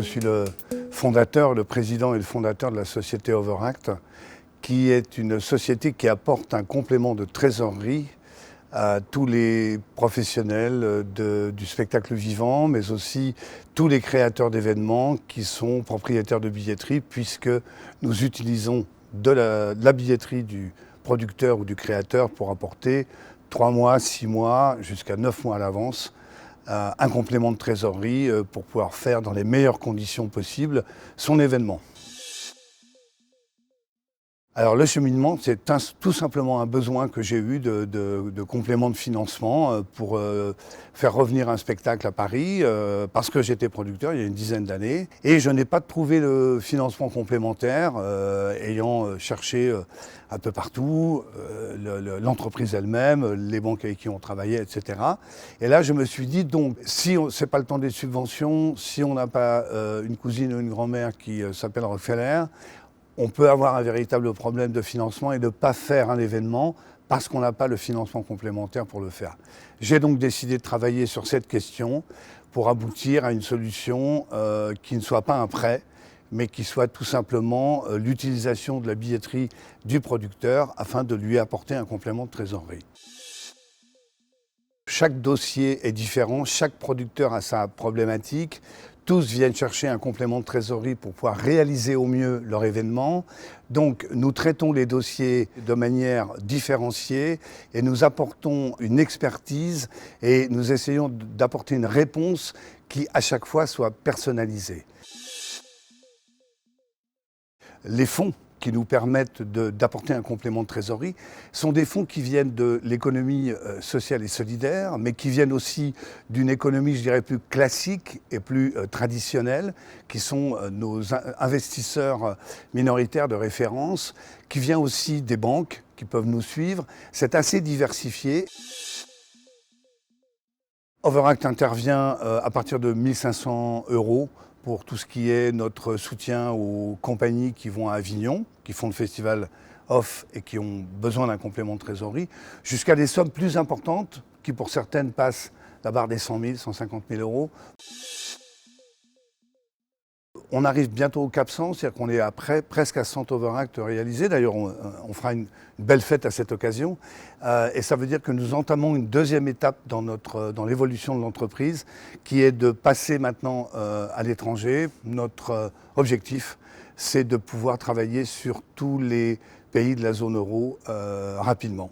suis le président et le fondateur de la société Overact, qui est une société qui apporte un complément de trésorerie à tous les professionnels du spectacle vivant, mais aussi tous les créateurs d'événements qui sont propriétaires de billetterie, puisque nous utilisons de la billetterie du producteur ou du créateur pour apporter 3 mois, 6 mois, jusqu'à 9 mois à l'avance, un complément de trésorerie pour pouvoir faire dans les meilleures conditions possibles son événement. Alors le cheminement, c'est tout simplement un besoin que j'ai eu de complément de financement pour faire revenir un spectacle à Paris, parce que j'étais producteur il y a une dizaine d'années, et je n'ai pas trouvé le financement complémentaire, ayant cherché un peu partout, l'entreprise elle-même, les banques avec qui on travaillait, etc. Et là je me suis dit, donc si c'est pas le temps des subventions, si on n'a pas une cousine ou une grand-mère qui s'appelle Rockefeller, on peut avoir un véritable problème de financement et de ne pas faire un événement parce qu'on n'a pas le financement complémentaire pour le faire. J'ai donc décidé de travailler sur cette question pour aboutir à une solution qui ne soit pas un prêt, mais qui soit tout simplement l'utilisation de la billetterie du producteur afin de lui apporter un complément de trésorerie. Chaque dossier est différent, chaque producteur a sa problématique. Tous viennent chercher un complément de trésorerie pour pouvoir réaliser au mieux leur événement. Donc nous traitons les dossiers de manière différenciée et nous apportons une expertise et nous essayons d'apporter une réponse qui à chaque fois soit personnalisée. Les fonds qui nous permettent d'apporter un complément de trésorerie sont des fonds qui viennent de l'économie sociale et solidaire, mais qui viennent aussi d'une économie, je dirais, plus classique et plus traditionnelle, qui sont nos investisseurs minoritaires de référence, qui vient aussi des banques qui peuvent nous suivre. C'est assez diversifié. Overact intervient à partir de 1 500 € pour tout ce qui est notre soutien aux compagnies qui vont à Avignon, qui font le festival Off et qui ont besoin d'un complément de trésorerie, jusqu'à des sommes plus importantes qui pour certaines passent la barre des 100 000, 150 000 €. On arrive bientôt au cap 100, c'est-à-dire qu'on est presque à 100 Overact réalisés. D'ailleurs, on fera une belle fête à cette occasion. Et ça veut dire que nous entamons une deuxième étape dans l'évolution de l'entreprise, qui est de passer maintenant à l'étranger. Notre objectif, c'est de pouvoir travailler sur tous les pays de la zone euro rapidement.